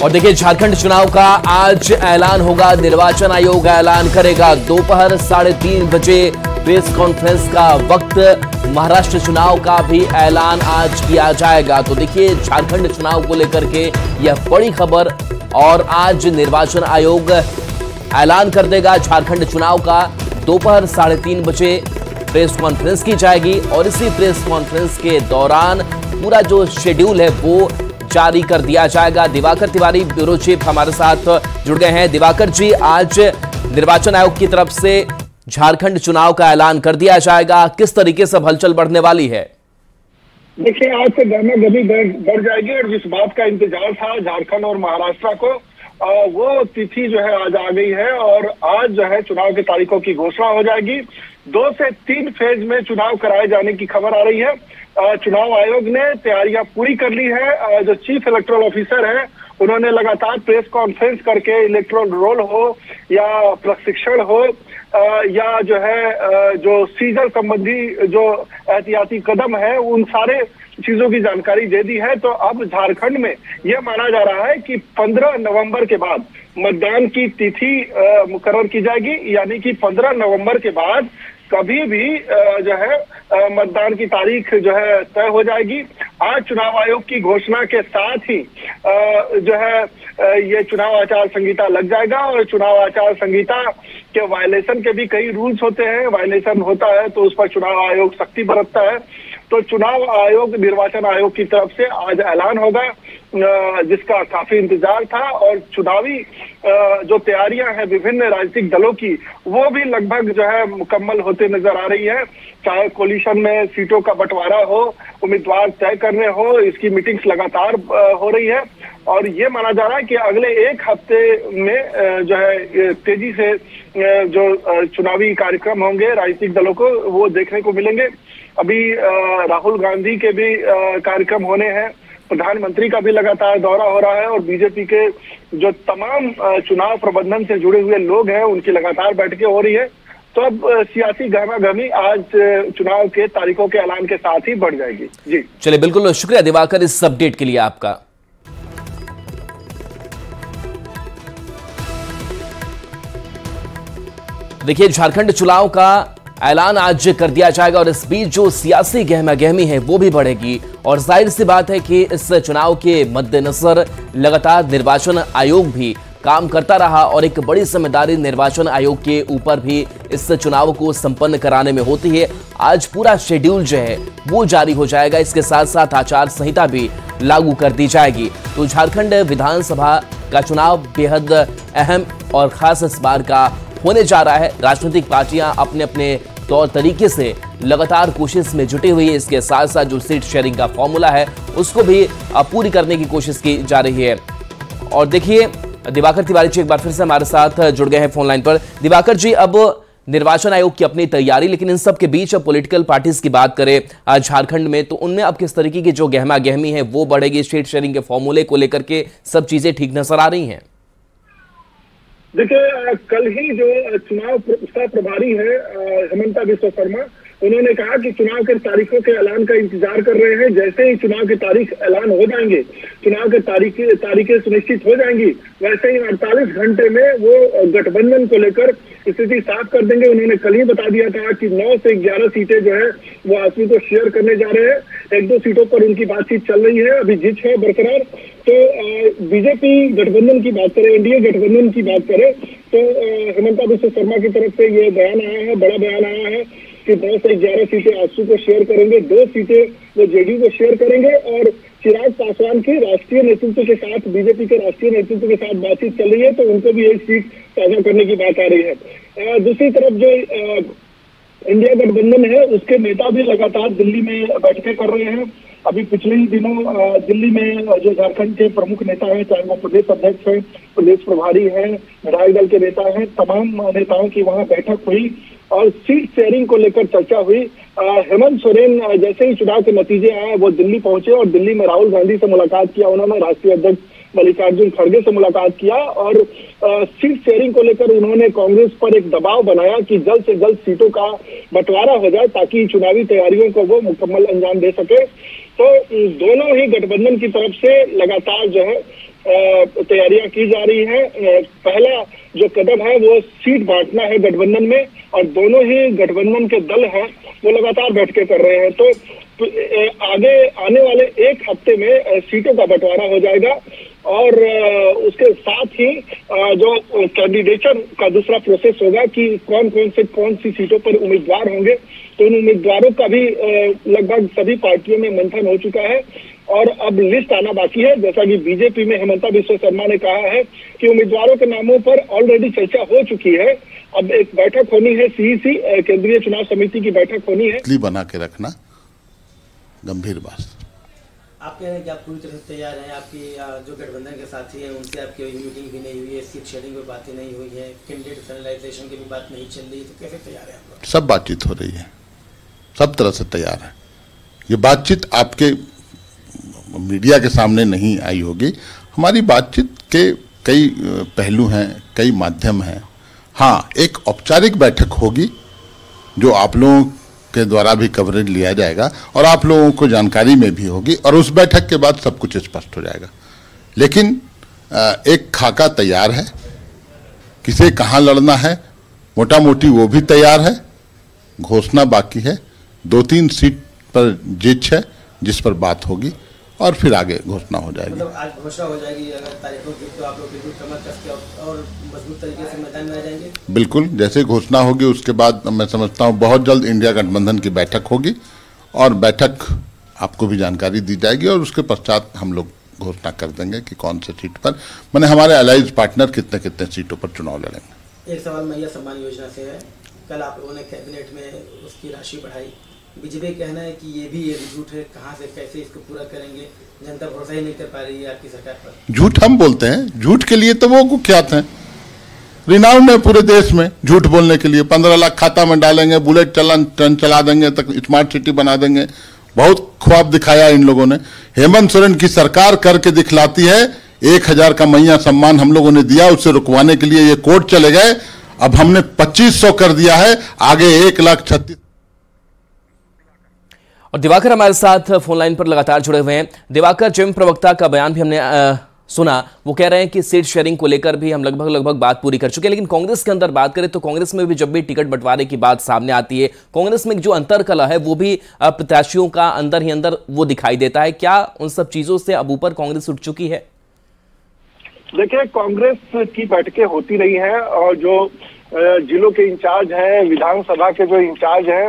और देखिए, झारखंड चुनाव का आज ऐलान होगा। निर्वाचन आयोग ऐलान करेगा। दोपहर 3:30 बजे प्रेस कॉन्फ्रेंस का वक्त। महाराष्ट्र चुनाव का भी ऐलान आज किया जाएगा। तो देखिए, झारखंड चुनाव को लेकर के यह बड़ी खबर। और आज निर्वाचन आयोग ऐलान कर देगा झारखंड चुनाव का। दोपहर 3:30 बजे प्रेस कॉन्फ्रेंस की जाएगी और इसी प्रेस कॉन्फ्रेंस के दौरान पूरा जो शेड्यूल है वो जारी कर दिया जाएगा। दिवाकर तिवारी, ब्यूरो चीफ, हमारे साथ जुड़ गए हैं। दिवाकर जी, आज निर्वाचन आयोग की तरफ से झारखंड चुनाव का ऐलान कर दिया जाएगा। किस तरीके से हलचल बढ़ने वाली है? देखिए, आज से गहमा-गहमी बढ़ जाएगी और जिस बात का इंतजार था झारखंड और महाराष्ट्र को, वो तिथि जो है आज आ गई है और आज जो है चुनाव की तारीखों की घोषणा हो जाएगी। 2 से 3 फेज में चुनाव कराए जाने की खबर आ रही है। चुनाव आयोग ने तैयारियां पूरी कर ली है। जो चीफ इलेक्टोरल ऑफिसर है, उन्होंने लगातार प्रेस कॉन्फ्रेंस करके इलेक्टोरल रोल हो या प्रशिक्षण हो या जो है जो सीजन संबंधी जो एहतियाती कदम है, उन सारे चीजों की जानकारी दे दी है। तो अब झारखंड में यह माना जा रहा है कि 15 नवंबर के बाद मतदान की तिथि मुकर्रर की जाएगी। यानी कि 15 नवंबर के बाद कभी भी जो है मतदान की तारीख जो है तय हो जाएगी। आज चुनाव आयोग की घोषणा के साथ ही जो है ये चुनाव आचार संहिता लग जाएगा और चुनाव आचार संहिता के वायलेशन के भी कई रूल्स होते हैं। वायलेशन होता है तो उस पर चुनाव आयोग सख्ती बरतता है। तो चुनाव आयोग, निर्वाचन आयोग की तरफ से आज ऐलान होगा, जिसका काफी इंतजार था। और चुनावी जो तैयारियां हैं विभिन्न राजनीतिक दलों की, वो भी लगभग जो है मुकम्मल होते नजर आ रही है। चाहे कोलिशन में सीटों का बंटवारा हो, उम्मीदवार तय करने हो, इसकी मीटिंग्स लगातार हो रही है। और ये माना जा रहा है कि अगले 1 हफ्ते में जो है तेजी से जो चुनावी कार्यक्रम होंगे राजनीतिक दलों को, वो देखने को मिलेंगे। अभी राहुल गांधी के भी कार्यक्रम होने हैं। प्रधानमंत्री का भी लगातार दौरा हो रहा है और बीजेपी के जो तमाम चुनाव प्रबंधन से जुड़े हुए लोग हैं, उनकी लगातार बैठकें हो रही है। तो अब सियासी गहमा-गहमी आज चुनाव के तारीखों के ऐलान के साथ ही बढ़ जाएगी। जी चलिए, बिल्कुल शुक्रिया दिवाकर इस अपडेट के लिए आपका। देखिए, झारखंड चुनाव का ऐलान आज कर दिया जाएगा और इस बीच जो सियासी गहमा-गहमी है वो भी बढ़ेगी। और जाहिर सी बात है कि इस चुनाव के मद्देनजर लगातार निर्वाचन आयोग भी काम करता रहा और एक बड़ी जिम्मेदारी निर्वाचन आयोग के ऊपर भी इस चुनाव को संपन्न कराने में होती है। आज पूरा शेड्यूल जो है वो जारी हो जाएगा। इसके साथ साथ आचार संहिता भी लागू कर दी जाएगी। तो झारखंड विधानसभा का चुनाव बेहद अहम और खास इस बार का होने जा रहा है। राजनीतिक पार्टियां अपने अपने तौर तरीके से लगातार कोशिश में जुटी हुई है। इसके साथ साथ जो सीट शेयरिंग का फॉर्मूला है उसको भी पूरी करने की कोशिश की जा रही है। और देखिए, दिवाकर तिवारी जी एक बार फिर से हमारे साथ जुड़ गए हैं फोन लाइन पर। दिवाकर जी, अब निर्वाचन आयोग की अपनी तैयारी, लेकिन इन सब के बीच अब पॉलिटिकल पार्टीज की बात करें झारखंड में, तो उनमें अब किस तरीके की जो गहमा गहमी है वो बढ़ेगी? सीट शेयरिंग के फॉर्मूले को लेकर के सब चीजें ठीक नजर आ रही हैं? देखिए, कल ही जो चुनाव का प्रभारी है हेमंता बिस्वा शर्मा, उन्होंने कहा कि चुनाव के तारीखों के ऐलान का इंतजार कर रहे हैं। जैसे ही चुनाव की तारीख ऐलान हो जाएंगे, चुनाव के तारीखें सुनिश्चित हो जाएंगी, वैसे ही 48 घंटे में वो गठबंधन को लेकर स्थिति साफ कर देंगे। उन्होंने कल ही बता दिया था कि 9 से 11 सीटें जो है वो आसमी को शेयर करने जा रहे हैं। 1-2 सीटों पर उनकी बातचीत चल रही है, अभी जीत है बरकरार। तो बीजेपी गठबंधन की बात करें, एनडीए गठबंधन की बात करें, तो हेमंता बिस्वा शर्मा की तरफ से ये बयान आया है, बड़ा बयान आया है कि 9 से 11 सीटें आजसू को शेयर करेंगे, 2 सीटें वो जेडीयू को शेयर करेंगे। और चिराग पासवान की राष्ट्रीय नेतृत्व के साथ, बीजेपी के राष्ट्रीय नेतृत्व के साथ बातचीत चल रही है, तो उनको भी 1 सीट साझा करने की बात आ रही है। दूसरी तरफ जो इंडिया गठबंधन है, उसके नेता भी लगातार दिल्ली में बैठकें कर रहे हैं। अभी पिछले ही दिनों दिल्ली में जो झारखंड के प्रमुख नेता हैं, चाहे वो प्रदेश अध्यक्ष हैं, प्रदेश प्रभारी हैं, विधायक दल के नेता हैं, तमाम नेताओं की वहां बैठक हुई और सीट शेयरिंग को लेकर चर्चा हुई। हेमंत सोरेन जैसे ही चुनाव के नतीजे आए, वो दिल्ली पहुंचे और दिल्ली में राहुल गांधी से मुलाकात किया उन्होंने, राष्ट्रीय अध्यक्ष मल्लिकार्जुन खड़गे से मुलाकात किया और सीट शेयरिंग को लेकर उन्होंने कांग्रेस पर एक दबाव बनाया कि जल्द से जल्द सीटों का बंटवारा हो जाए ताकि चुनावी तैयारियों को वो मुकम्मल अंजाम दे सके। तो दोनों ही गठबंधन की तरफ से लगातार जो है तैयारियां की जा रही है। पहला जो कदम है वो सीट बांटना है गठबंधन में, और दोनों ही गठबंधन के दल हैं वो लगातार बैठकें कर रहे हैं। तो आगे आने वाले एक हफ्ते में सीटों का बंटवारा हो जाएगा और उसके साथ ही जो कैंडिडेचर का दूसरा प्रोसेस होगा कि कौन सी सीटों पर उम्मीदवार होंगे, तो उन उम्मीदवारों का भी लगभग सभी पार्टियों में मंथन हो चुका है और अब लिस्ट आना बाकी है। जैसा कि बीजेपी में हेमंता बिस्वा शर्मा ने कहा है कि उम्मीदवारों के नामों पर ऑलरेडी चर्चा हो चुकी है, अब एक बैठक होनी है, सीईसी केंद्रीय चुनाव समिति की बैठक होनी है। बना के रखना गंभीर बात। आप कह रहे हैं कि आप पूरी तरह से तैयार हैं, आपकी जो गठबंधन के साथी हैं उनसे आपकी मीटिंग भी नहीं हुई है, सीट शेयरिंग पे बातें नहीं हुई है, कैंडिडेट फाइनलाइजेशन की भी बात नहीं चल रही, तो कैसे तैयार है आप लोग? सब बातचीत हो रही है, सब तरह से तैयार है। ये बातचीत आपके मीडिया के सामने नहीं आई होगी। हमारी बातचीत के कई पहलू हैं, कई माध्यम हैं। हाँ, एक औपचारिक बैठक होगी जो आप लोगों के द्वारा भी कवरेज लिया जाएगा और आप लोगों को जानकारी में भी होगी, और उस बैठक के बाद सब कुछ स्पष्ट हो जाएगा। लेकिन एक खाका तैयार है, किसे कहाँ लड़ना है मोटा मोटी वो भी तैयार है। घोषणा बाकी है, 2-3 सीट पर जिच है जिस पर बात होगी और फिर आगे घोषणा हो जाएगी। मतलब आज घोषणा हो जाएगी अगर तारीखों की, तो आप लोग बिल्कुल कमर कस के और मजबूत तरीके से मैदान में आ जाएंगे? बिल्कुल, जैसे घोषणा होगी उसके बाद मैं समझता हूँ बहुत जल्द इंडिया गठबंधन की बैठक होगी और बैठक आपको भी जानकारी दी जाएगी और उसके पश्चात हम लोग घोषणा कर देंगे कि कौन से सीट पर, मैंने हमारे अलाइज पार्टनर कितने कितने सीटों पर चुनाव लड़ेंगे। एक सवाल मैया सम्मान योजना से है, कल आप लोगों ने कैबिनेट में उसकी राशि बढ़ाई, बीजेपी कहना है कि ये भी एक झूठ है, कहाँ से कैसे इसको पूरा करेंगे, जनता भरोसा ही नहीं कर पा रही है आपकी सरकार पर। झूठ हम बोलते हैं, झूठ के लिए तो वो कुख्यात हैं, रिनाउंड है पूरे देश में झूठ बोलने के लिए। 15 लाख खाता में डालेंगे, बुलेट ट्रेन चला देंगे, तक स्मार्ट सिटी बना देंगे, बहुत ख्वाब दिखाया इन लोगों ने। हेमंत सोरेन की सरकार करके दिखलाती है। 1000 का मैया सम्मान हम लोगों ने दिया, उससे रुकवाने के लिए ये कोर्ट चले गए, अब हमने 2500 कर दिया है, आगे 1,36,000। और दिवाकर हमारे साथ फोन लाइन पर लगातार जुड़े हुए हैं। दिवाकर, जेएमएम प्रवक्ता का बयान भी हमने सुना, वो कह रहे हैं कि सीट शेयरिंग को लेकर भी हम लगभग बात पूरी कर चुके हैं, लेकिन कांग्रेस के अंदर बात करें तो कांग्रेस में भी जब भी टिकट बंटवारे की बात सामने आती है, कांग्रेस में जो अंतरकलह है वो भी प्रत्याशियों का अंदर ही अंदर वो दिखाई देता है। क्या उन सब चीजों से अब ऊपर कांग्रेस उठ चुकी है? देखिए, कांग्रेस की बैठकें होती रही हैं और जो जिलों के इंचार्ज हैं, विधानसभा के जो इंचार्ज हैं,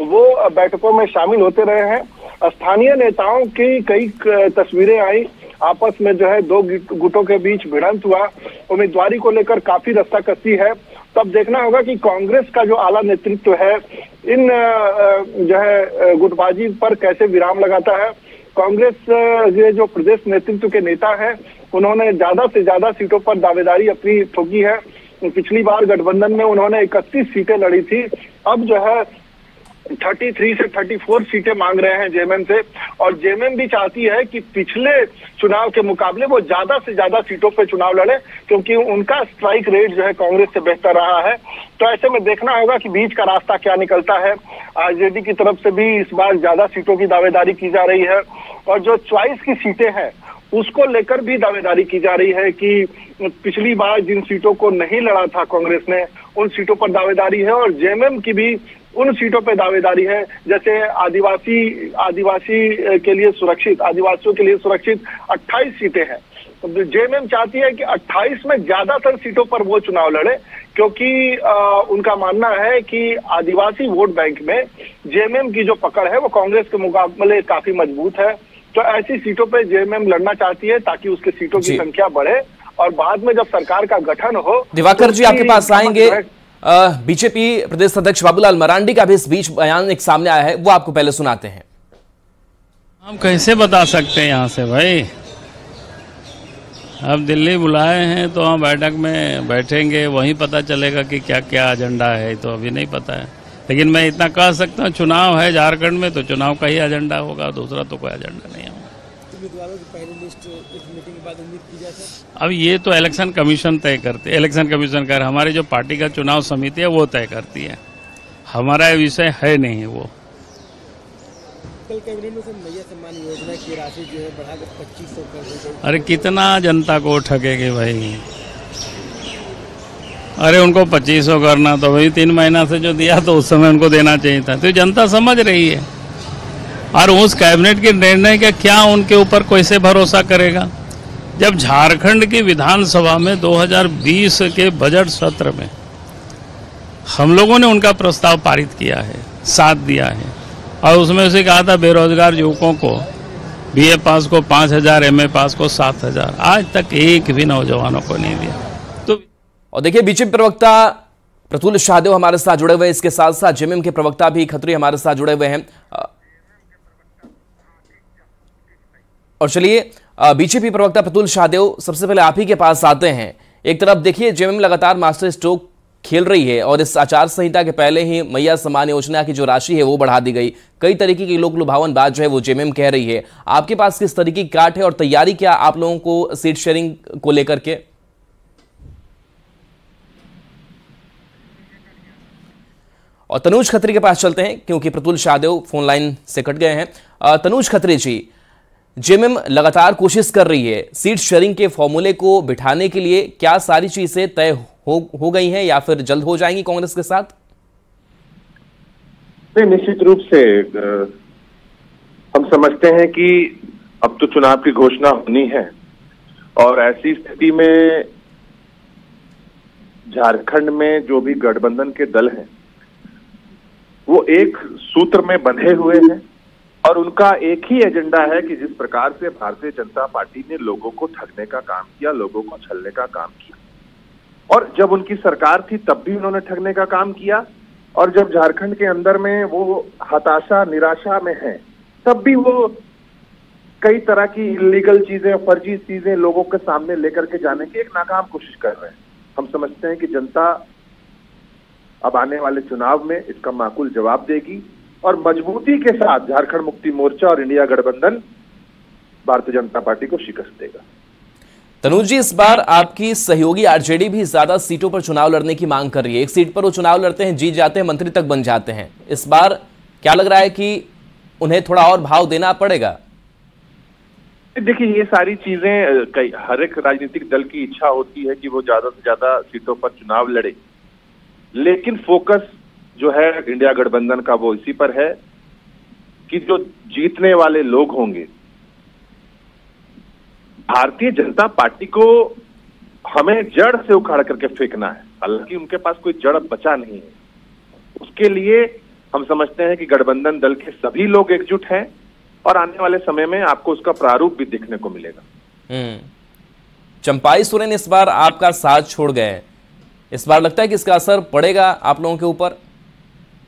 वो बैठकों में शामिल होते रहे हैं। स्थानीय नेताओं की कई तस्वीरें आई, आपस में जो है 2 गुटों के बीच भिड़ंत हुआ, उम्मीदवारी को लेकर काफी रस्साकसी है। तब देखना होगा कि कांग्रेस का जो आला नेतृत्व है इन जो है गुटबाजी पर कैसे विराम लगाता है। कांग्रेस ये जो प्रदेश नेतृत्व के नेता हैं, उन्होंने ज्यादा से ज्यादा सीटों पर दावेदारी अपनी ठोकी है। पिछली बार गठबंधन में उन्होंने 31 सीटें लड़ी थी, अब जो है 33 से 34 सीटें मांग रहे हैं जेएमएम से, और जेएमएम भी चाहती है कि पिछले चुनाव के मुकाबले वो ज्यादा से ज्यादा सीटों पे चुनाव लड़े, क्योंकि उनका स्ट्राइक रेट जो है कांग्रेस से बेहतर रहा है। तो ऐसे में देखना होगा कि बीच का रास्ता क्या निकलता है। आरजेडी की तरफ से भी इस बार ज्यादा सीटों की दावेदारी की जा रही है, और जो चॉइस की सीटें हैं उसको लेकर भी दावेदारी की जा रही है कि पिछली बार जिन सीटों को नहीं लड़ा था कांग्रेस ने, उन सीटों पर दावेदारी है, और जेएमएम की भी उन सीटों पर दावेदारी है। जैसे आदिवासी के लिए सुरक्षित, आदिवासियों के लिए सुरक्षित 28 सीटें हैं। जेएमएम चाहती है कि 28 में ज्यादातर सीटों पर वो चुनाव लड़े, क्योंकि उनका मानना है कि आदिवासी वोट बैंक में जेएमएम की जो पकड़ है वो कांग्रेस के मुकाबले काफी मजबूत है। तो ऐसी सीटों पे जेएमएम लड़ना चाहती है ताकि उसके सीटों की संख्या बढ़े, और बाद में जब सरकार का गठन हो। दिवाकर जी, आपके पास आएंगे। बीजेपी प्रदेश अध्यक्ष बाबूलाल मरांडी का भी इस बीच बयान एक सामने आया है, वो आपको पहले सुनाते हैं। हम कैसे बता सकते हैं यहाँ से भाई, अब दिल्ली बुलाए हैं तो हम बैठक में बैठेंगे, वहीं पता चलेगा कि क्या क्या एजेंडा है, तो अभी नहीं पता है। लेकिन मैं इतना कह सकता हूँ, चुनाव है झारखंड में तो चुनाव का ही एजेंडा होगा, दूसरा तो कोई एजेंडा नहीं होगा। उम्मीदवारों की पहली लिस्ट इस मीटिंग के बाद उम्मीद की जाए सर? अब ये तो इलेक्शन कमीशन तय करते हैं, इलेक्शन कमीशन कर, हमारी जो पार्टी का चुनाव समिति है वो तय करती है, हमारा विषय है नहीं वो। कल कैबिनेट में सर मैया सम्मान योजना की राशि जो है बढ़ाकर 2500 कर दी गई। अरे कितना जनता को ठगेगे भाई, अरे उनको 2500 करना तो भाई 3 महीना से जो दिया तो उस समय उनको देना चाहिए था, तो जनता समझ रही है। और उस कैबिनेट के निर्णय का क्या उनके ऊपर कैसे भरोसा करेगा, जब झारखंड की विधानसभा में 2020 के बजट सत्र में हम लोगों ने उनका प्रस्ताव पारित किया है, साथ दिया है, और उसमें से कहा था बेरोजगार युवकों को बीए पास को 5000, एमए पास को 7000, आज तक एक भी नौजवानों को नहीं दिया। तो और देखिए बीजेपी प्रवक्ता प्रफुल्ल शाहदेव हमारे साथ जुड़े हुए हैं, इसके साथ साथ जेएमएम के प्रवक्ता भी खत्री हमारे साथ जुड़े हुए हैं। और चलिए बीजेपी प्रवक्ता प्रफुल्ल शाहदेव, सबसे पहले आप ही के पास आते हैं। एक तरफ देखिए जेएमएम लगातार मास्टर स्ट्रोक खेल रही है और इस आचार संहिता के पहले ही मैया सम्मान योजना की जो राशि है वो बढ़ा दी गई। कई तरीके की लोक लुभावन बात जो है वो जेएमएम कह रही है। आपके पास किस तरीके की काट है और तैयारी क्या आप लोगों को सीट शेयरिंग को लेकर के? और तनुज खत्री के पास चलते हैं क्योंकि प्रफुल्ल शाहदेव फोन लाइन से कट गए हैं। तनुज खत्री जी, जेएमएम लगातार कोशिश कर रही है सीट शेयरिंग के फॉर्मूले को बिठाने के लिए, क्या सारी चीजें तय हो गई हैं या फिर जल्द हो जाएंगी कांग्रेस के साथ? नहीं, निश्चित रूप से हम समझते हैं कि अब तो चुनाव की घोषणा होनी है और ऐसी स्थिति में झारखंड में जो भी गठबंधन के दल हैं वो एक सूत्र में बंधे हुए हैं और उनका एक ही एजेंडा है कि जिस प्रकार से भारतीय जनता पार्टी ने लोगों को ठगने का काम किया, लोगों को छलने का काम किया, और जब उनकी सरकार थी तब भी उन्होंने ठगने का काम किया, और जब झारखंड के अंदर में वो हताशा निराशा में है तब भी वो कई तरह की इलीगल चीजें, फर्जी चीजें लोगों के सामने लेकर के जाने की एक नाकाम कोशिश कर रहे हैं। हम समझते हैं कि जनता अब आने वाले चुनाव में इसका माकूल जवाब देगी और मजबूती के साथ झारखंड मुक्ति मोर्चा और इंडिया गठबंधन भारतीय जनता पार्टी को शिकस्त देगा। तनुज जी, इस बार आपकी सहयोगी आरजेडी भी ज्यादा सीटों पर चुनाव लड़ने की मांग कर रही है। एक सीट पर वो चुनाव लड़ते हैं, जीत जाते हैं, मंत्री तक बन जाते हैं। इस बार क्या लग रहा है कि उन्हें थोड़ा और भाव देना पड़ेगा? देखिए, ये सारी चीजें हर एक राजनीतिक दल की इच्छा होती है कि वो ज्यादा से ज्यादा सीटों पर चुनाव लड़े, लेकिन फोकस जो है इंडिया गठबंधन का वो इसी पर है कि जो जीतने वाले लोग होंगे, भारतीय जनता पार्टी को हमें जड़ से उखाड़ करके फेंकना है। हालांकि उनके पास कोई जड़ बचा नहीं है, उसके लिए हम समझते हैं कि गठबंधन दल के सभी लोग एकजुट हैं और आने वाले समय में आपको उसका प्रारूप भी देखने को मिलेगा। चंपाई सोरेन इस बार आपका साथ छोड़ गए, इस बार लगता है कि इसका असर पड़ेगा आप लोगों के ऊपर?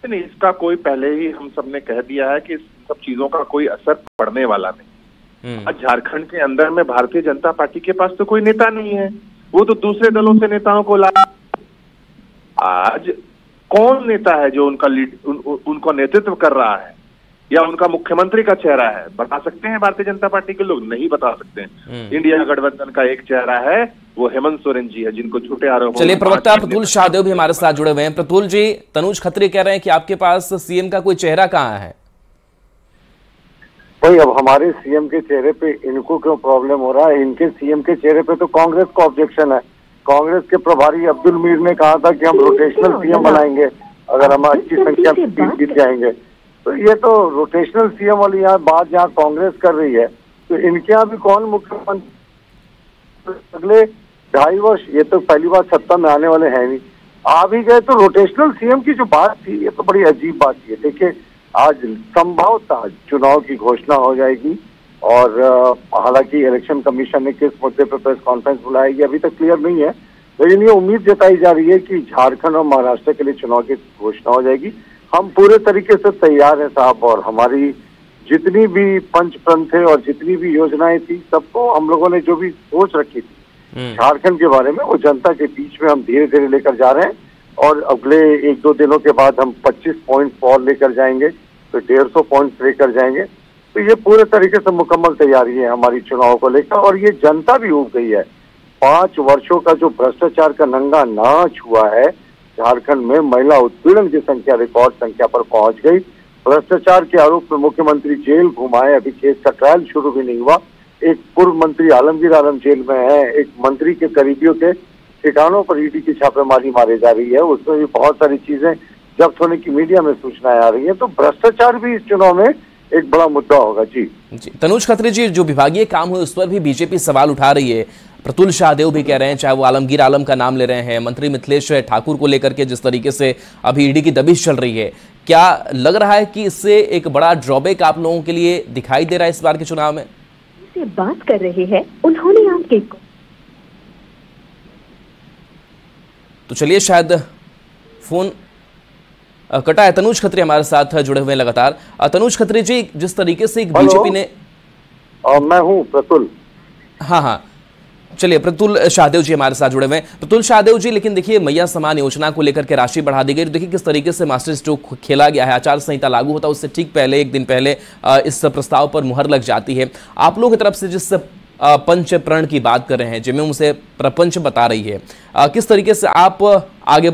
नहीं, इसका कोई पहले ही हम सबने कह दिया है कि इस सब चीजों का कोई असर पड़ने वाला नहीं। आज झारखंड के अंदर में भारतीय जनता पार्टी के पास तो कोई नेता नहीं है, वो तो दूसरे दलों से नेताओं को ला। आज कौन नेता है जो उनको नेतृत्व कर रहा है या उनका मुख्यमंत्री का चेहरा है? बता सकते हैं भारतीय जनता पार्टी के लोग? नहीं बता सकते हैं। इंडिया गठबंधन का एक चेहरा है, वो हेमंत सोरेन जी है, जिनको झूठे आरोप। चलिए, प्रवक्ता प्रफुल्ल शाहदेव भी हमारे साथ जुड़े हुए हैं। प्रफुल्ल जी, तनुज खत्री कह रहे हैं कि आपके पास सीएम का कोई चेहरा कहाँ है? भाई, अब हमारे सीएम के चेहरे पे इनको क्यों प्रॉब्लम हो रहा है? इनके सीएम के चेहरे पे तो कांग्रेस को ऑब्जेक्शन है। कांग्रेस के प्रभारी अब्दुल मीर ने कहा था कि हम रोटेशनल सीएम बनाएंगे अगर हम अच्छी संख्या जीत जाएंगे। तो ये तो रोटेशनल सीएम वाली यहाँ बात जहाँ कांग्रेस कर रही है, तो इनके यहाँ भी कौन मुख्यमंत्री अगले 2.5 वर्ष, ये तो पहली बार सत्ता में आने वाले हैं नहीं, आ भी गए तो रोटेशनल सीएम की जो बात थी ये तो बड़ी अजीब बात थी। देखिए, आज संभवतः चुनाव की घोषणा हो जाएगी और हालांकि इलेक्शन कमीशन ने किस मुद्दे पर प्रेस कॉन्फ्रेंस बुलाएगी अभी तक क्लियर नहीं है, लेकिन ये उम्मीद जताई जा रही है कि झारखंड और महाराष्ट्र के लिए चुनाव की घोषणा हो जाएगी। हम पूरे तरीके से तैयार हैं साहब, और हमारी जितनी भी पंचप्रंथे और जितनी भी योजनाएं थी सबको हम लोगों ने जो भी सोच रखी थी झारखंड के बारे में, वो जनता के बीच में हम धीरे धीरे लेकर जा रहे हैं। और अगले 1-2 दिनों के बाद हम 25 पॉइंट और लेकर जाएंगे, तो 150 पॉइंट लेकर जाएंगे। तो ये पूरे तरीके से मुकम्मल तैयारी है हमारी चुनाव को लेकर, और ये जनता भी उब गई है। 5 वर्षों का जो भ्रष्टाचार का नंगा नाच हुआ है झारखंड में, महिला उत्पीड़न की संख्या रिकॉर्ड संख्या पर पहुंच गई। भ्रष्टाचार के आरोप में मुख्यमंत्री जेल घुमाए, अभी केस का ट्रायल शुरू भी नहीं हुआ। एक पूर्व मंत्री आलमगीर आलम जेल में है, एक मंत्री के करीबियों के ठिकानों पर ईडी की छापेमारी मारी जा रही है, उसमें भी बहुत सारी चीजें जब्त होने की मीडिया में सूचनाएं आ रही है। तो भ्रष्टाचार भी इस चुनाव में एक बड़ा मुद्दा होगा। जी तनुज खत्री जी, जो विभागीय काम हुए उस पर भी बीजेपी सवाल उठा रही है। प्रतुल शाहदेव भी कह रहे हैं, चाहे वो आलमगीर आलम का नाम ले रहे हैं, मंत्री मिथिलेश ठाकुर को लेकर के जिस तरीके से अभी ईडी की दबिश चल रही है, क्या लग रहा है कि इससे एक बड़ा ड्रॉबैक आप लोगों के लिए दिखाई दे रहा है इस बार के चुनाव में? से बात कर रहे हैं उन्होंने आपके, तो चलिए शायद फोन कटा है। तनुज खत्री हमारे साथ जुड़े हुए हैं लगातार। तनुज खत्री जी, जिस तरीके से बीजेपी ने मैं हूं प्रतुल। हाँ, चलिए प्रतुल शाहदेव जी हमारे साथ जुड़े हुए हैं। प्रतुल शाहदेव जी, लेकिन देखिए मैया समान योजना को लेकर के राशि बढ़ा दी गई। देखिए किस तरीके से मास्टर स्ट्रोक खेला गया है। आचार संहिता लागू होता है उससे ठीक पहले, एक दिन पहले इस प्रस्ताव पर मुहर लग जाती है। आप लोगों की तरफ से जिस पंच प्रण की बात कर रहे हैं, जिनमें उसे प्रपंच बता रही है, किस तरीके से आप आगे